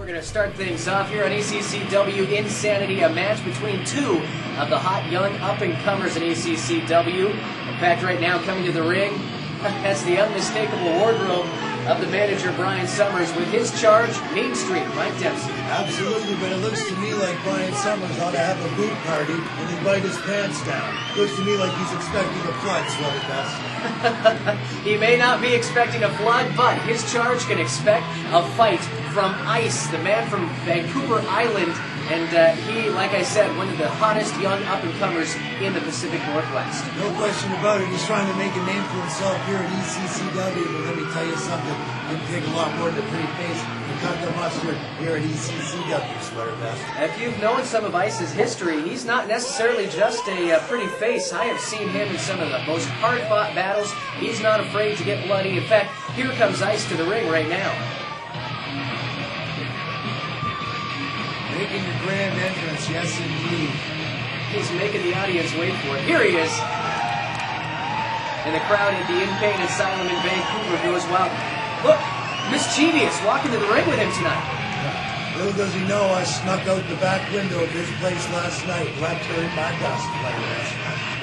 We're going to start things off here on ECCW Insanity, a match between two of the hot young up-and-comers in ECCW. In fact, right now coming to the ring, that's the unmistakable wardrobe of the manager, Brian Summers, with his charge, Mean Street, Mike Dempsey. Absolutely, but it looks to me like Brian Summers ought to have a boot party and invite his pants down. Looks to me like he's expecting a flood, Sweaty Best. He may not be expecting a flood, but his charge can expect a fight from Ice, the man from Vancouver Island. And he, like I said, one of the hottest young up-and-comers in the Pacific Northwest. No question about it. He's trying to make a name for himself here at ECCW. But let me tell you something. It can take a lot more than a pretty face to cut the mustard here at ECCW, Sweater Best. If you've known some of Ice's history, he's not necessarily just a pretty face. I have seen him in some of the most hard-fought battles. He's not afraid to get bloody. In fact, here comes Ice to the ring right now. Making the grand entrance, yes indeed. He's making the audience wait for it. Here he is. And the crowd at the In Pain Asylum in Vancouver goes wild. Look, mischievous walking to the ring with him tonight. Little does he know, I snuck out the back window of his place last night, left her in my dust.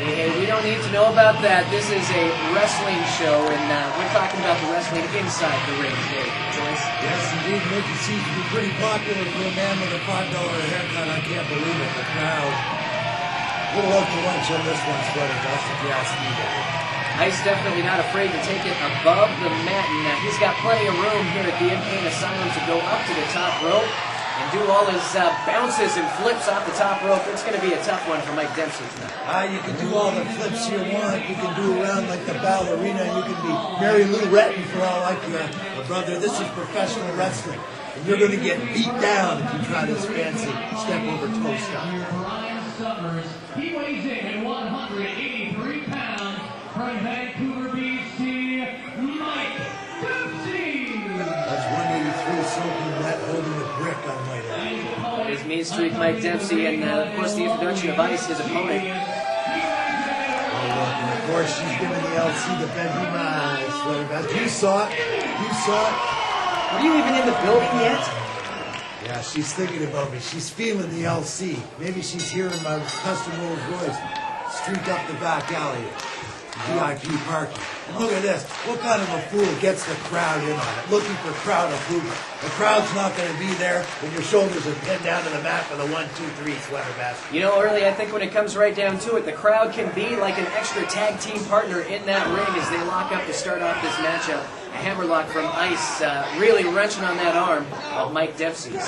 Hey, we don't need to know about that. This is a wrestling show, and we're talking about the wrestling inside the ring today, Joyce. Yes, indeed. Mickey seems to be pretty popular for a man with a $5 haircut. I can't believe it. The crowd. We'll look for lunch on this one, Sweater Dust, if you ask me. Ice definitely not afraid to take it above the mat, and he's got plenty of room here at the In Pain Asylum to go up to the top rope and do all his bounces and flips off the top rope. It's going to be a tough one for Mike Dempsey tonight. You can do all the flips you want. You can do around like the ballerina. You can be Mary Lou Retton for all I care. But brother, this is professional wrestling. And you're going to get beat down if you try this fancy step over toe stop. Brian Summers, he weighs in at 183 pounds from Vancouver, BC, Mike Dempsey. That's 183 soaking wet, holding a brick on my head. That is Mean Street Mike Dempsey, and of course the introduction of Ice, his opponent. Oh, look, and of course she's giving the LC the bedroom eyes, Sweater Best. You saw it. You saw it. Were you even in the building yet? Yeah, she's thinking about me. She's feeling the LC. Maybe she's hearing my customer's voice. Streak up the back alley. VIP parking. And look at this. What kind of a fool gets the crowd in on it? Looking for crowd approval. The crowd's not going to be there when your shoulders are pinned down to the mat for the 1, 2, 3 Sweater Best. You know, early, I think when it comes right down to it, the crowd can be like an extra tag team partner in that ring as they lock up to start off this matchup. A hammerlock from Ice, really wrenching on that arm of Mike Dempsey's.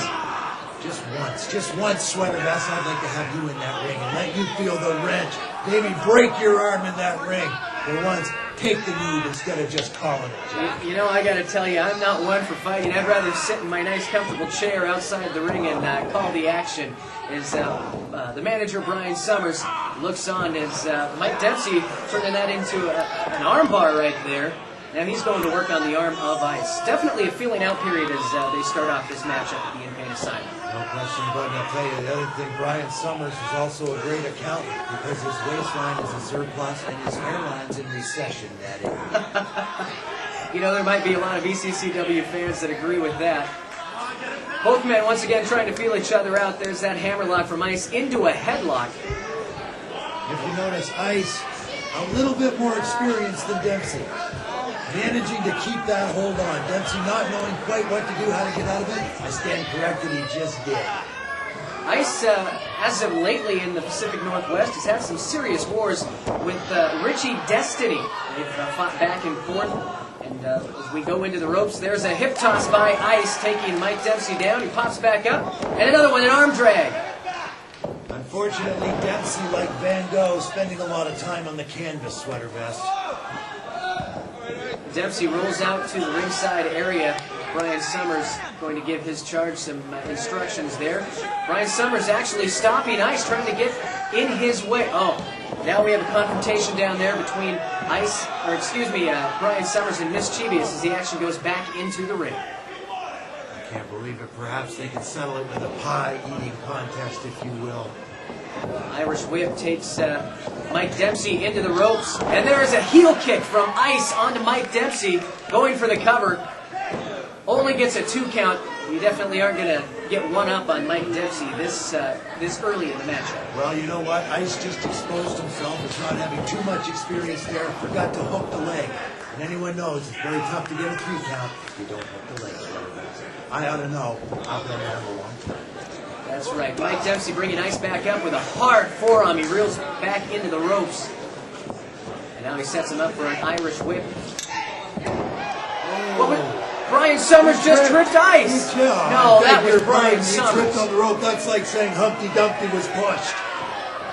Just once, Sweater Best, I'd like to have you in that ring and let you feel the wrench. Maybe break your arm in that ring. For once, take the move instead of just calling it, Jack. You know, I got to tell you, I'm not one for fighting. I'd rather sit in my nice, comfortable chair outside the ring and call the action. As the manager, Brian Summers, looks on as Mike Dempsey turning that into an arm bar right there. Now he's going to work on the arm of Ice. Definitely a feeling out period as they start off this matchup at the In Pain Asylum. No question, but I'll tell you the other thing, Brian Summers is also a great accountant because his waistline is a surplus and his hairline's in recession, that is. You know, there might be a lot of ECCW fans that agree with that. Both men once again trying to feel each other out. There's that hammerlock from Ice into a headlock. If you notice, Ice, a little bit more experienced than Dempsey. Managing to keep that hold on. Dempsey not knowing quite what to do, how to get out of it. I stand corrected, he just did. Ice, as of lately in the Pacific Northwest, has had some serious wars with Richie Destiny. They've fought back and forth. And as we go into the ropes, there's a hip toss by Ice, taking Mike Dempsey down. He pops back up. And another one, an arm drag. Unfortunately, Dempsey, like Van Gogh, spending a lot of time on the canvas, Sweater Vest. Dempsey rolls out to the ringside area. Brian Summers going to give his charge some instructions there. Brian Summers actually stopping Ice, trying to get in his way. Oh, now we have a confrontation down there between Brian Summers and Mischievous as the action goes back into the ring. I can't believe it. Perhaps they can settle it with a pie-eating contest, if you will. Irish whip takes Mike Dempsey into the ropes, and there is a heel kick from Ice onto Mike Dempsey, going for the cover. Only only gets a 2 count. You definitely aren't going to get one up on Mike Dempsey this early in the matchup. Well, you know what? Ice just exposed himself as not having too much experience there. Forgot to hook the leg. And anyone knows it's very tough to get a 3 count if you don't hook the leg. I ought to know. I've been there for a long time. That's right. Mike Dempsey bringing Ice back up with a hard forearm. He reels back into the ropes. And now he sets him up for an Irish whip. What was, Brian Summers just tripped Ice. No, that was Brian Summers. He tripped on the rope. That's like saying Humpty Dumpty was pushed.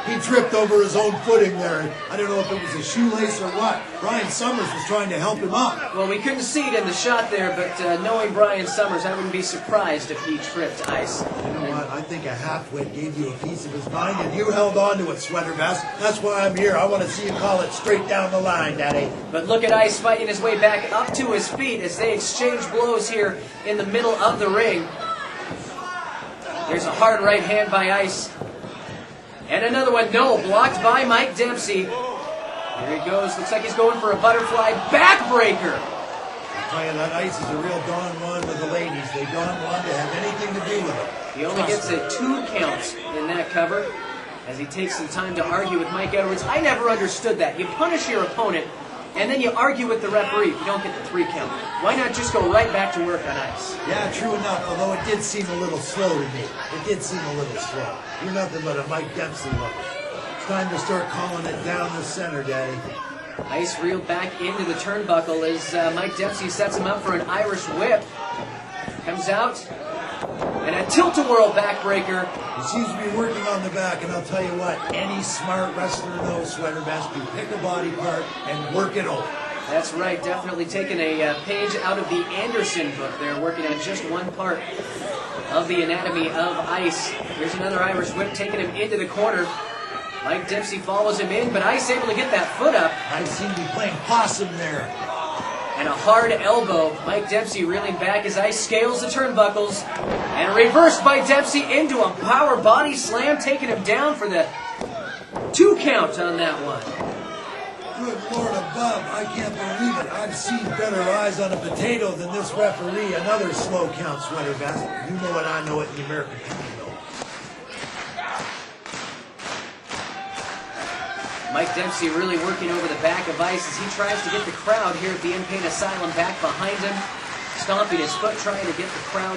He tripped over his own footing there. I don't know if it was a shoelace or what. Brian Summers was trying to help him up. Well, we couldn't see it in the shot there, but knowing Brian Summers, I wouldn't be surprised if he tripped Ice. You know what? I think a half-wit gave you a piece of his mind, and you held on to it, Sweater Vest. That's why I'm here. I want to see you call it straight down the line, Daddy. But look at Ice fighting his way back up to his feet as they exchange blows here in the middle of the ring. There's a hard right hand by Ice. And another one, no, blocked by Mike Dempsey. Here he goes, looks like he's going for a butterfly backbreaker. I tell you, that Ice is a real Don Juan with the ladies. They don't want to have anything to do with it. He only gets a 2 count in that cover as he takes some time to argue with Mike Edwards. I never understood that. You punish your opponent, and then you argue with the referee if you don't get the 3 count. Why not just go right back to work on Ice? Yeah, true enough, although it did seem a little slow to me. It did seem a little slow. You're nothing but a Mike Dempsey lover. It's time to start calling it down the center, Daddy. Ice reeled back into the turnbuckle as Mike Dempsey sets him up for an Irish whip. Comes out, and a tilt-a-whirl backbreaker. He seems to be working on the back, and I'll tell you what, any smart wrestler knows, Sweater Vest, you pick a body part and work it over. That's right, definitely taking a page out of the Anderson book there, working on just one part of the anatomy of Ice. Here's another Irish whip taking him into the corner. Mike Dempsey follows him in, but Ice able to get that foot up. I seem to be playing possum there. And a hard elbow. Mike Dempsey reeling back as Ice scales the turnbuckles. And reversed by Dempsey into a power body slam, taking him down for the 2 count on that one. Good Lord above, I can't believe it. I've seen better eyes on a potato than this referee. Another slow count, Sweater Vest. You know it, I know it, the American people know it. Mike Dempsey really working over the back of Ice as he tries to get the crowd here at the In Pain Asylum back behind him. Stomping his foot, trying to get the crowd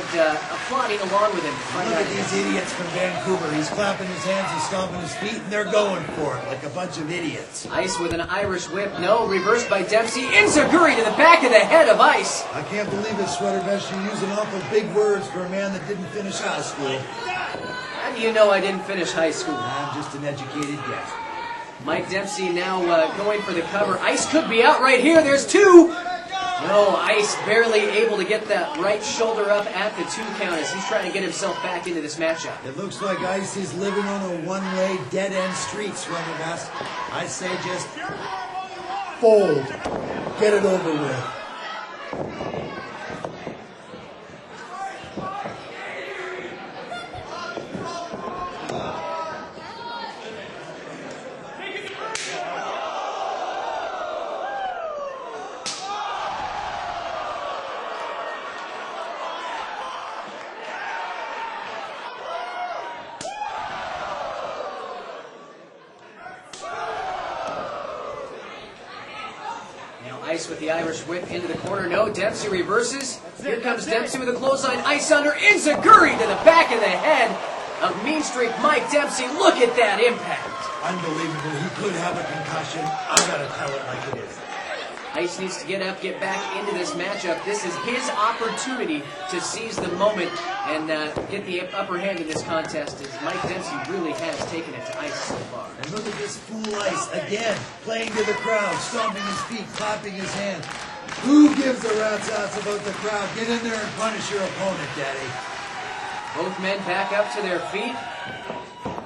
applauding along with him. Look at these idiots from Vancouver. He's clapping his hands and stomping his feet, and they're going for it like a bunch of idiots. Ice with an Irish whip. No, reversed by Dempsey. Enziguri to the back of the head of Ice. I can't believe it, Sweater Vest. You're using awful big words for a man that didn't finish high school. How do you know I didn't finish high school? I'm just an educated guess. Mike Dempsey now going for the cover. Ice could be out right here. There's 2. No, Ice barely able to get that right shoulder up at the 2 count as he's trying to get himself back into this matchup. It looks like Ice is living on a one-way, dead-end street, Sweater Vest. I say just fold. Get it over with. Ice with the Irish whip into the corner. No, Dempsey reverses. Here comes Dempsey with a clothesline. Ice under. Enziguri to the back of the head of Mean Streak Mike Dempsey. Look at that impact. Unbelievable. He could have a concussion. I gotta tell it like it is. Ice needs to get up, get back into this matchup. This is his opportunity to seize the moment and get the upper hand in this contest, as Mike Dempsey really has taken it to Ice so far. And look at this fool Ice again, playing to the crowd, stomping his feet, clapping his hands. Who gives a rat's ass about the crowd? Get in there and punish your opponent, Daddy. Both men back up to their feet.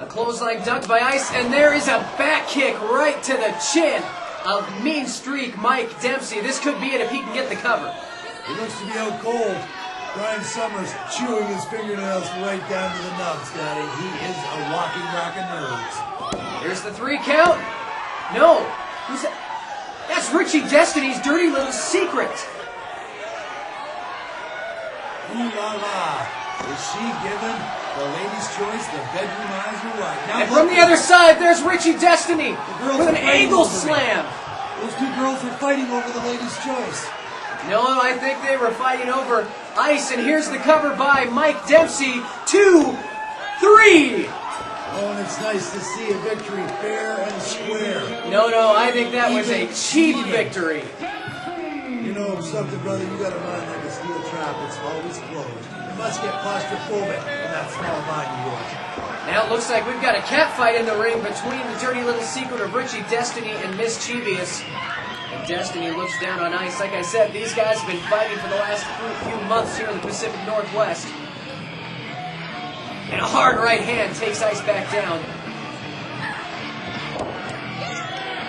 A clothesline ducked by Ice, and there is a back kick right to the chin of Mean Streak Mike Dempsey. This could be it if he can get the cover. He looks to be out cold. Brian Summers chewing his fingernails right down to the nubs, Daddy. He is a walking rack of nerves. Here's the 3 count. No. Who's that? That's Richie Destiny's dirty little secret. Ooh la la. Is she giving the ladies' choice the bedroom eyes or what? Now And from the other side, there's Richie Destiny girls with an are fighting angle over me. slam. Those two girls are fighting over the ladies' choice. No, I think they were fighting over ice, and here's the cover by Mike Dempsey. 2, 3. Oh, and it's nice to see a victory fair and square. No, I think that was a cheap victory. You know something, brother? You got a mind like a steel trap. It's always closed. You must get claustrophobic in that small mind of yours. Now it looks like we've got a cat fight in the ring between the dirty little secret of Richie Destiny and Mischievous. And Destiny looks down on ice. Like I said, these guys have been fighting for the last few months here in the Pacific Northwest. And a hard right hand takes Ice back down.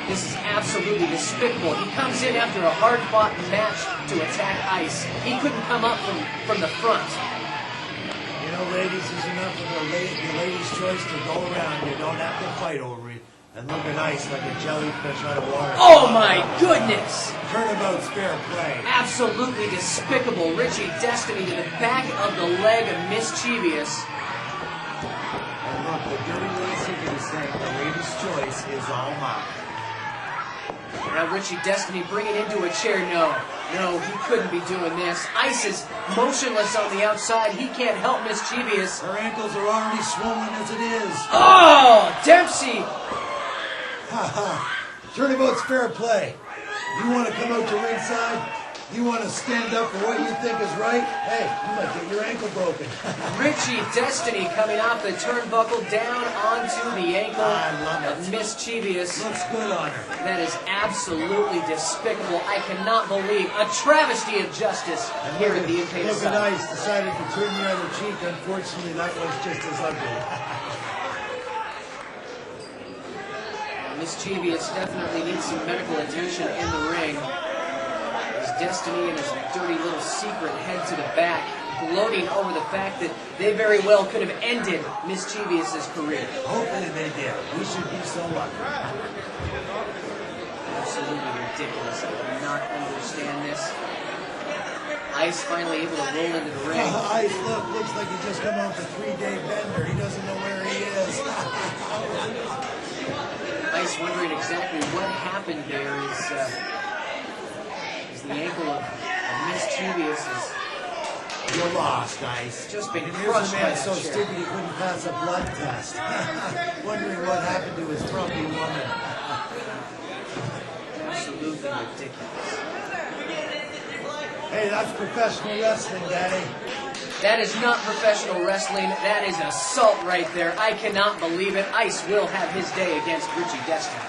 This is absolutely despicable. He comes in after a hard-fought match to attack Ice. He couldn't come up from the front. You know, ladies, there's enough of the ladies' choice to go around. You don't have to fight over it. And look at Ice like a jellyfish out of water. Oh my goodness! Turnabout's fair play. Absolutely despicable. Richie Destiny to the back of the leg of Mischievous. And look, the dirty little secret is saying the ladies' choice is all mine. Now Richie Destiny bringing into a chair. No, he couldn't be doing this. Ice is motionless on the outside. He can't help Mischievous. Her ankles are already swollen as it is. Oh, Dempsey! Ha ha. Turnabout's fair play. You want to come out to ringside? You want to stand up for what you think is right? Hey, you might get your ankle broken. Richie Destiny coming off the turnbuckle down onto the ankle I love of it. Mischievous. Looks good on her. That is absolutely despicable. I cannot believe a travesty of justice here at the Impact Look at side. Ice decided to turn the other cheek. Unfortunately, that was just as ugly. Mischievous definitely needs some medical attention in the ring. His Destiny and his dirty little secret head to the back, gloating over the fact that they very well could have ended Mischievous's career. Hopefully they did. We should be so lucky. Absolutely ridiculous. I do not understand this. Ice finally able to roll into the ring. Ice, looks like he just come off a 3-day bender. He doesn't know where he is. Ice wondering exactly what happened there is the ankle of Mischievous is You're lost, Ice. just been And crushed here's a by man so that chair. stupid he couldn't pass a blood test. Wondering what happened to his grumpy woman. Absolutely ridiculous. Hey, that's professional wrestling, Daddy. That is not professional wrestling. That is assault right there. I cannot believe it. Ice will have his day against Richie Destiny.